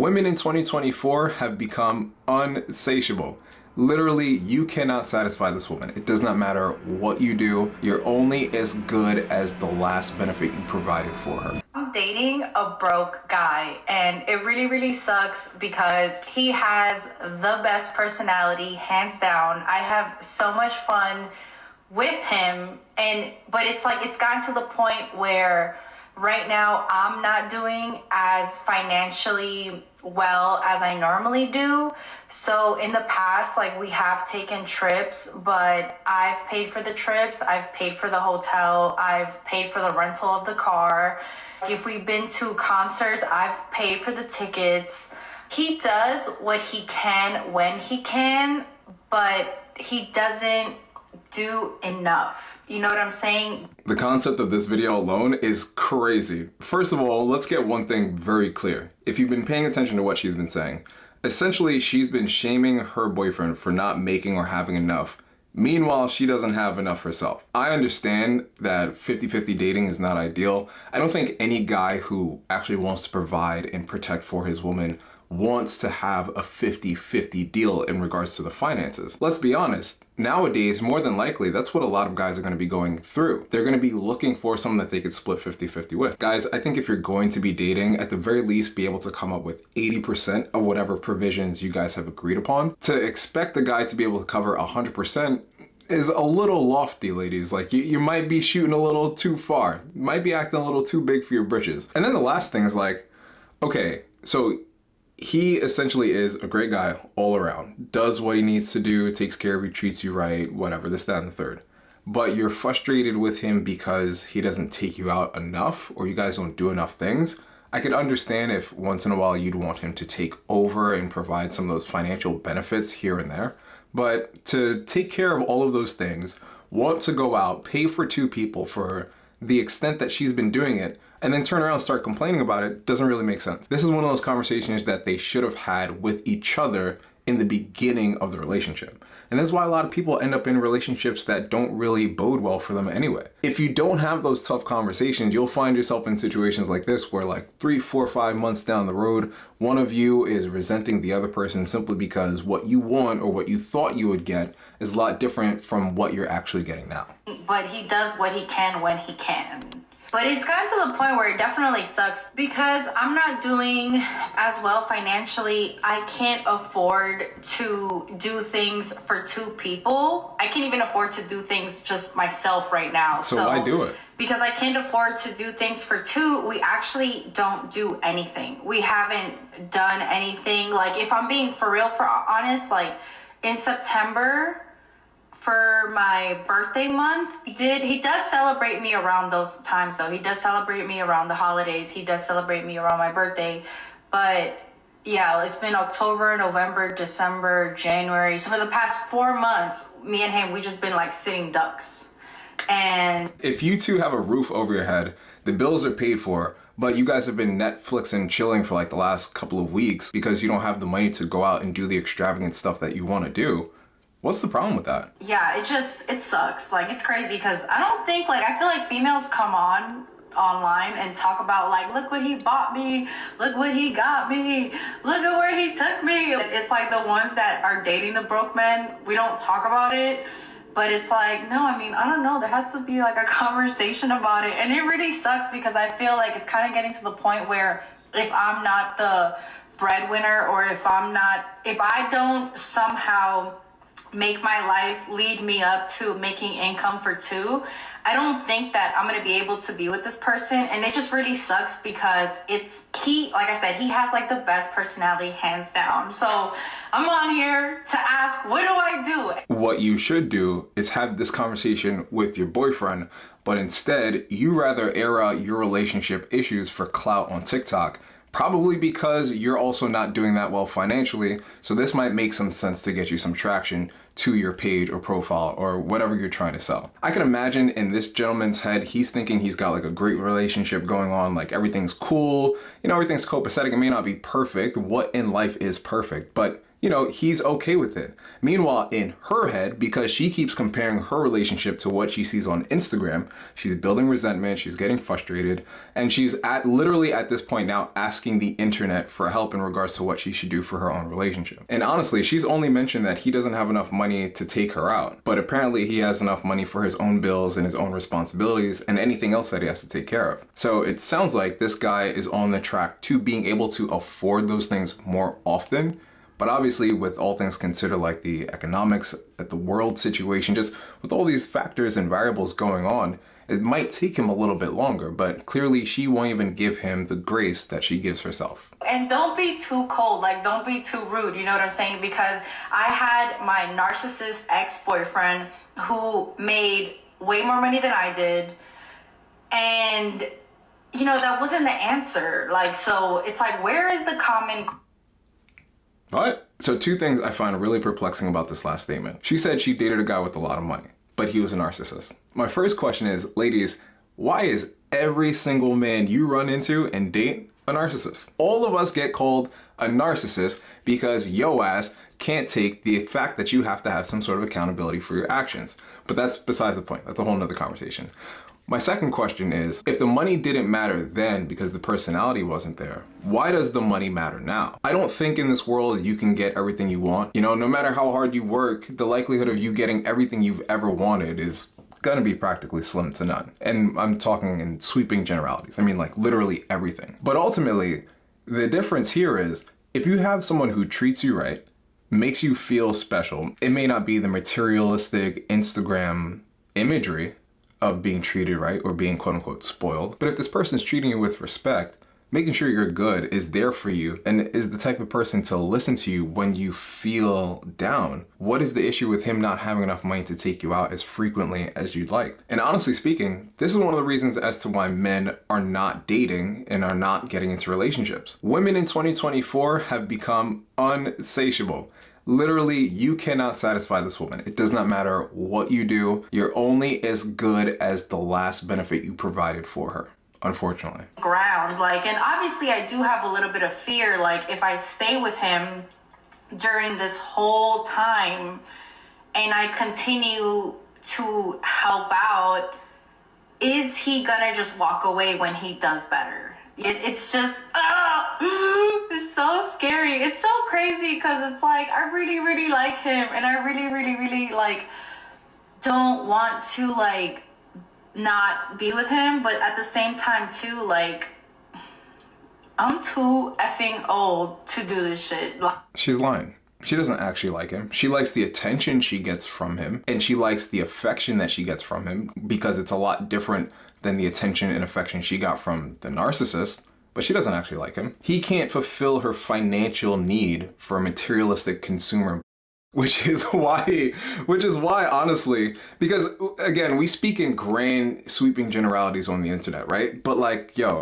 Women in 2024 have become unsatiable. Literally, you cannot satisfy this woman. It does not matter what you do. You're only as good as the last benefit you provided for her. I'm dating a broke guy, and it really sucks because he has the best personality, hands down. I have so much fun with him, but it's like it's gotten to the point where right now I'm not doing as financially well as I normally do. So in the past, like, we have taken trips, but I've paid for the trips, I've paid for the hotel, I've paid for the rental of the car. If we've been to concerts, I've paid for the tickets. He does what he can when he can, but he doesn't do enough. You know what I'm saying? The concept of this video alone is crazy. First of all, let's get one thing very clear. If you've been paying attention to what she's been saying, essentially she's been shaming her boyfriend for not making or having enough. Meanwhile, she doesn't have enough herself. I understand that 50-50 dating is not ideal. I don't think any guy who actually wants to provide and protect for his woman wants to have a 50-50 deal in regards to the finances. Let's be honest, nowadays, more than likely, that's what a lot of guys are gonna be going through. They're gonna be looking for someone that they could split 50-50 with. Guys, I think if you're going to be dating, at the very least, be able to come up with 80% of whatever provisions you guys have agreed upon. To expect the guy to be able to cover 100% is a little lofty, ladies. Like, you might be shooting a little too far. You might be acting a little too big for your britches. And then the last thing is like, okay, so he essentially is a great guy all around, does what he needs to do, takes care of you, treats you right, whatever, this, that, and the third. But you're frustrated with him because he doesn't take you out enough, or you guys don't do enough things. I could understand if once in a while you'd want him to take over and provide some of those financial benefits here and there. But to take care of all of those things, want to go out, pay for two people for the extent that she's been doing it, and then turn around and start complaining about it, doesn't really make sense. This is one of those conversations that they should have had with each other in the beginning of the relationship. And that's why a lot of people end up in relationships that don't really bode well for them anyway. If you don't have those tough conversations, you'll find yourself in situations like this where, like, 3, 4, 5 months down the road, one of you is resenting the other person simply because what you want or what you thought you would get is a lot different from what you're actually getting now. But he does what he can when he can. But it's gotten to the point where it definitely sucks because I'm not doing as well financially. I can't afford to do things for two people. I can't even afford to do things just myself right now. So why do it? Because I can't afford to do things for two, we actually don't do anything. We haven't done anything. Like, if I'm being for honest, like in September, for my birthday month, he does celebrate me around those times though. He does celebrate me around the holidays. He does celebrate me around my birthday. But yeah, it's been October, November, December, January. So for the past 4 months, me and him, we just been like sitting ducks. And if you two have a roof over your head, the bills are paid for, but you guys have been Netflix and chilling for like the last couple of weeks because you don't have the money to go out and do the extravagant stuff that you want to do, what's the problem with that? Yeah, it sucks. Like, it's crazy because I don't think, like, I feel like females come online and talk about, like, look what he bought me, look what he got me, look at where he took me. It's like the ones that are dating the broke men, we don't talk about it. But it's like, no, I mean, I don't know. There has to be like a conversation about it. And it really sucks because I feel like it's kind of getting to the point where if I'm not the breadwinner, or if I don't somehow make my life lead me up to making income for two, I don't think that I'm gonna be able to be with this person. And it just really sucks because like I said, he has like the best personality, hands down. So I'm on here to ask, what do I do? What you should do is have this conversation with your boyfriend, but instead you rather air out your relationship issues for clout on TikTok. Probably because you're also not doing that well financially, so this might make some sense to get you some traction to your page or profile or whatever you're trying to sell. I can imagine in this gentleman's head, he's thinking he's got like a great relationship going on, like everything's cool, you know, everything's copacetic. It may not be perfect. What in life is perfect? But he's okay with it. Meanwhile, in her head, because she keeps comparing her relationship to what she sees on Instagram, she's building resentment, she's getting frustrated, and she's literally at this point now asking the internet for help in regards to what she should do for her own relationship. And honestly, she's only mentioned that he doesn't have enough money to take her out, but apparently he has enough money for his own bills and his own responsibilities and anything else that he has to take care of. So it sounds like this guy is on the track to being able to afford those things more often. But obviously, with all things considered, like the economics, the world situation, just with all these factors and variables going on, it might take him a little bit longer, but clearly she won't even give him the grace that she gives herself. And don't be too cold, like don't be too rude, you know what I'm saying? Because I had my narcissist ex-boyfriend who made way more money than I did, and that wasn't the answer. Like, so it's like, where is the common? What? So two things I find really perplexing about this last statement. She said she dated a guy with a lot of money, but he was a narcissist. My first question is, ladies, why is every single man you run into and date a narcissist? All of us get called a narcissist because yo ass can't take the fact that you have to have some sort of accountability for your actions. But that's besides the point. That's a whole nother conversation. My second question is, if the money didn't matter then because the personality wasn't there, why does the money matter now? I don't think in this world you can get everything you want. No matter how hard you work, the likelihood of you getting everything you've ever wanted is gonna be practically slim to none. And I'm talking in sweeping generalities. I mean, like literally everything. But ultimately, the difference here is if you have someone who treats you right, makes you feel special, it may not be the materialistic Instagram imagery of being treated right or being quote unquote spoiled. But if this person's treating you with respect, making sure you're good, is there for you, and is the type of person to listen to you when you feel down, what is the issue with him not having enough money to take you out as frequently as you'd like? And honestly speaking, this is one of the reasons as to why men are not dating and are not getting into relationships. Women in 2024 have become unsatiable. Literally, you cannot satisfy this woman. It does not matter what you do. You're only as good as the last benefit you provided for her, unfortunately. Ground, and obviously I do have a little bit of fear, if I stay with him during this whole time and I continue to help out, is he gonna just walk away when he does better? It's just, it's so scary. It's so crazy because it's like, I really, really like him and I really, really, really don't want to not be with him. But at the same time too, I'm too effing old to do this shit. She's lying. She doesn't actually like him. She likes the attention she gets from him, and she likes the affection that she gets from him because it's a lot different than the attention and affection she got from the narcissist, but she doesn't actually like him. He can't fulfill her financial need for a materialistic consumer, which is why honestly, because again, we speak in grand sweeping generalities on the internet, right? But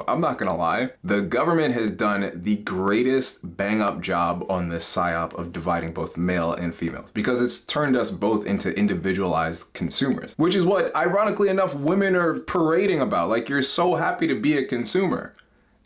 I'm not gonna lie, the government has done the greatest bang up job on this psyop of dividing both male and females, because it's turned us both into individualized consumers, which is what, ironically enough, women are parading about. You're so happy to be a consumer.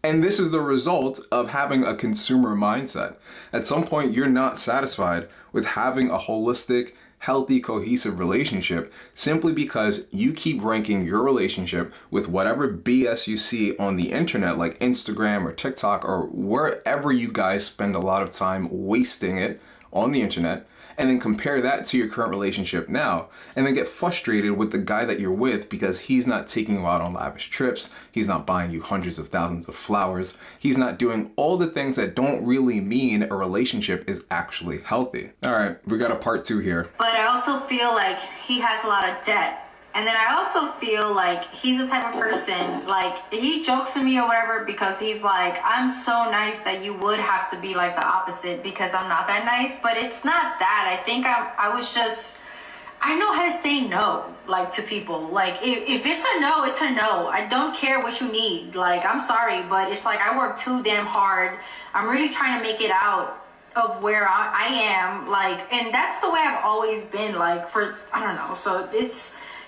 And this is the result of having a consumer mindset. At some point, you're not satisfied with having a holistic, healthy, cohesive relationship simply because you keep ranking your relationship with whatever BS you see on the internet, like Instagram or TikTok or wherever you guys spend a lot of time wasting it on the internet, and then compare that to your current relationship now, and then get frustrated with the guy that you're with because he's not taking you out on lavish trips, he's not buying you hundreds of thousands of flowers, he's not doing all the things that don't really mean a relationship is actually healthy. All right, we got a part 2 here. But I also feel like he has a lot of debt. And then I also feel like he's the type of person, he jokes to me or whatever because he's like, I'm so nice that you would have to be the opposite because I'm not that nice. But it's not that. I think I know how to say no, to people. If it's a no, it's a no. I don't care what you need. I'm sorry, but it's I work too damn hard. I'm really trying to make it out of where I am. And that's the way I've always been, for, I don't know. So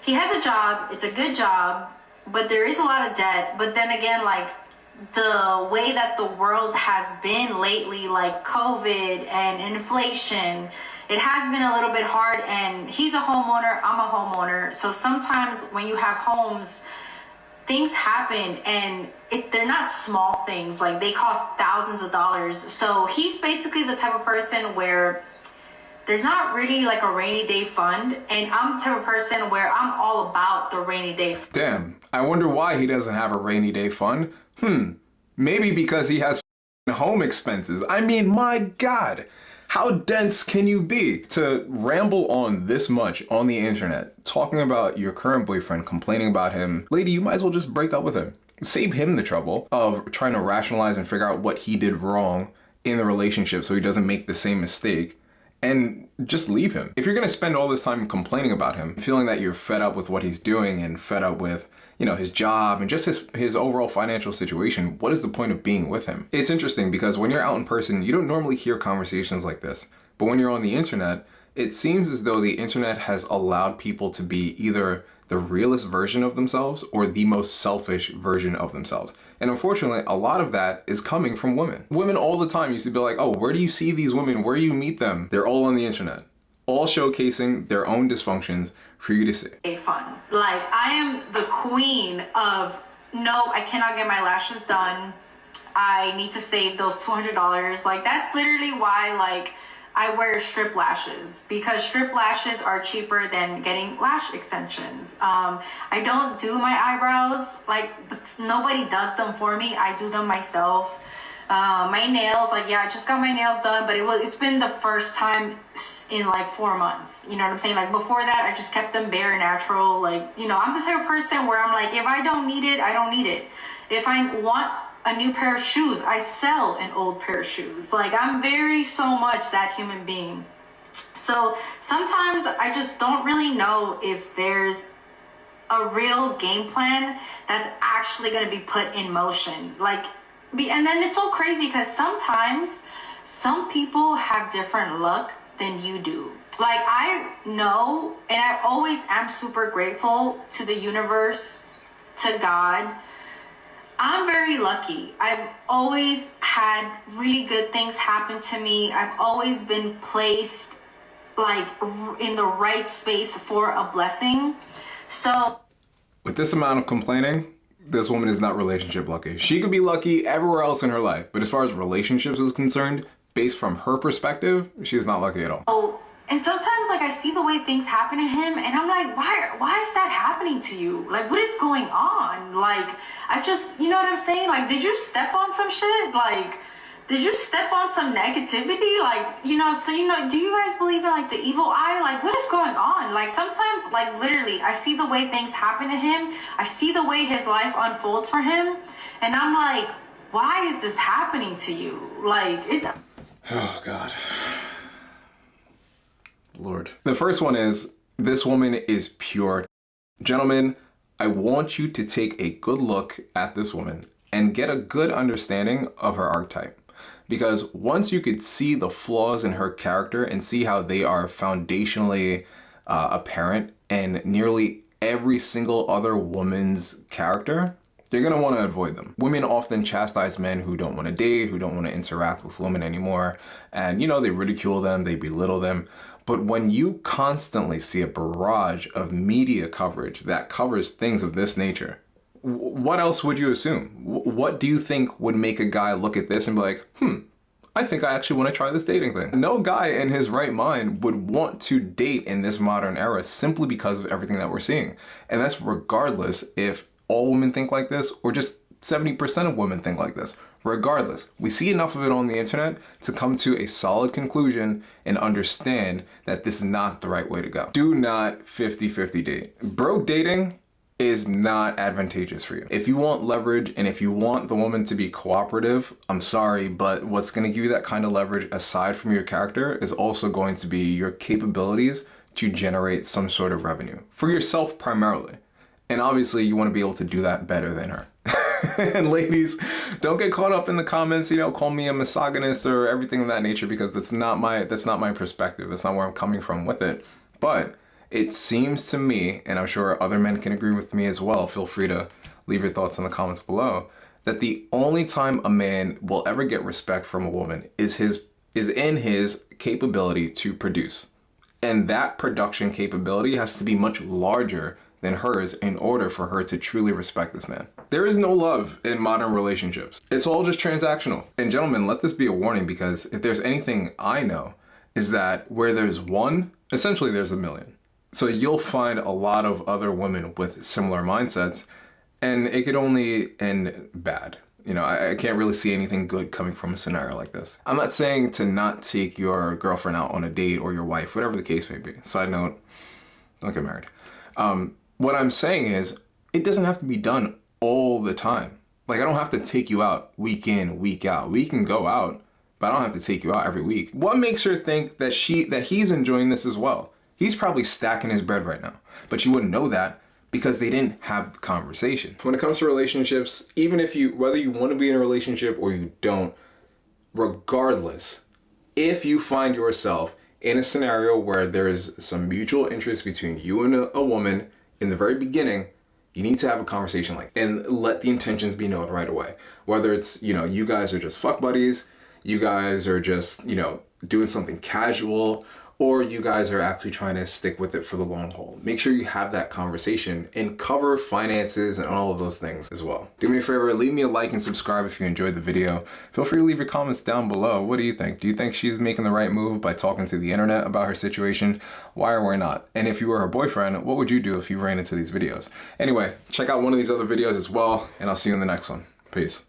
he has a job, it's a good job, but there is a lot of debt. But then again, the way that the world has been lately, like COVID and inflation, it has been a little bit hard. And he's a homeowner, I'm a homeowner. So sometimes when you have homes, things happen, and they're not small things. Like, they cost thousands of dollars. So he's basically the type of person where there's not really like a rainy day fund, and I'm the type of person where I'm all about the rainy day fund. Damn, I wonder why he doesn't have a rainy day fund. Maybe because he has home expenses. I mean, my God, how dense can you be to ramble on this much on the internet, talking about your current boyfriend, complaining about him? Lady, you might as well just break up with him. Save him the trouble of trying to rationalize and figure out what he did wrong in the relationship so he doesn't make the same mistake, and just leave him. If you're gonna spend all this time complaining about him, feeling that you're fed up with what he's doing and fed up with, you know, his job and just his overall financial situation, what is the point of being with him? It's interesting because when you're out in person, you don't normally hear conversations like this. But when you're on the internet, it seems as though the internet has allowed people to be either the realest version of themselves or the most selfish version of themselves. And unfortunately, a lot of that is coming from women. Women all the time used to be like, oh, where do you see these women? Where do you meet them? They're all on the internet, all showcasing their own dysfunctions for you to see. Fun. Like, I am the queen of, no, I cannot get my lashes done. I need to save those $200. Like, that's literally why, like, I wear strip lashes, because strip lashes are cheaper than getting lash extensions. I don't do my eyebrows. Like, nobody does them for me. I do them myself. My nails, like, yeah, I just got my nails done, but it's been the first time in like 4 months. You know what I'm saying? Like, before that, I just kept them bare, natural. Like, you know, I'm the type of person where I'm like, if I don't need it, I don't need it. If I want a new pair of shoes, I sell an old pair of shoes. Like, I'm very so much that human being. So sometimes I just don't really know if there's a real game plan that's actually going to be put in motion. Like, and then it's so crazy because sometimes some people have different luck than you do. Like, I know, and I always am super grateful to the universe, to God. I'm very lucky. I've always had really good things happen to me. I've always been placed like in the right space for a blessing. So with this amount of complaining, this woman is not relationship lucky. She could be lucky everywhere else in her life, but as far as relationships is concerned, based from her perspective, she's not lucky at all. Oh, and sometimes, like, I see the way things happen to him, and I'm like, why is that happening to you? Like, what is going on? Like, I just, you know what I'm saying? Like, did you step on some shit? Like, did you step on some negativity? Like, you know, so, you know, do you guys believe in, like, the evil eye? Like, what is going on? Like, sometimes, like, literally, I see the way things happen to him. I see the way his life unfolds for him, and I'm like, why is this happening to you? Like, Oh, God. Lord. The first one is, this woman is pure. Gentlemen, I want you to take a good look at this woman and get a good understanding of her archetype. Because once you could see the flaws in her character and see how they are foundationally apparent in nearly every single other woman's character, you're going to want to avoid them. Women often chastise men who don't want to date, who don't want to interact with women anymore. And, you know, they ridicule them, they belittle them. But when you constantly see a barrage of media coverage that covers things of this nature, what else would you assume? What do you think would make a guy look at this and be like, I think I actually want to try this dating thing? No guy in his right mind would want to date in this modern era simply because of everything that we're seeing. And that's regardless if all women think like this or just 70% of women think like this. Regardless, we see enough of it on the internet to come to a solid conclusion and understand that this is not the right way to go. Do not 50-50 date. Broke dating is not advantageous for you. If you want leverage and if you want the woman to be cooperative, I'm sorry, but what's going to give you that kind of leverage aside from your character is also going to be your capabilities to generate some sort of revenue for yourself primarily. And obviously you want to be able to do that better than her. And ladies, don't get caught up in the comments, you know, call me a misogynist or everything of that nature, because that's not my perspective. That's not where I'm coming from with it. But it seems to me, and I'm sure other men can agree with me as well, feel free to leave your thoughts in the comments below, that the only time a man will ever get respect from a woman is in his capability to produce. And that production capability has to be much larger than hers in order for her to truly respect this man. There is no love in modern relationships. It's all just transactional. And gentlemen, let this be a warning, because if there's anything I know, is that where there's one, essentially there's a million. So you'll find a lot of other women with similar mindsets, and it could only end bad. You know, I can't really see anything good coming from a scenario like this. I'm not saying to not take your girlfriend out on a date, or your wife, whatever the case may be. Side note, don't get married. What I'm saying is, it doesn't have to be done all the time. Like, I don't have to take you out week in, week out. We can go out, but I don't have to take you out every week. What makes her think that he's enjoying this as well? He's probably stacking his bread right now, but you wouldn't know that because they didn't have the conversation. When it comes to relationships, even whether you want to be in a relationship or you don't, regardless, if you find yourself in a scenario where there is some mutual interest between you and a woman in the very beginning, you need to have a conversation and let the intentions be known right away. Whether it's, you guys are just fuck buddies, you guys are just, doing something casual, or you guys are actually trying to stick with it for the long haul. Make sure you have that conversation and cover finances and all of those things as well. Do me a favor, leave me a like and subscribe if you enjoyed the video. Feel free to leave your comments down below. What do you think? Do you think she's making the right move by talking to the internet about her situation? Why or why not? And if you were her boyfriend, what would you do if you ran into these videos? Anyway, check out one of these other videos as well, and I'll see you in the next one. Peace.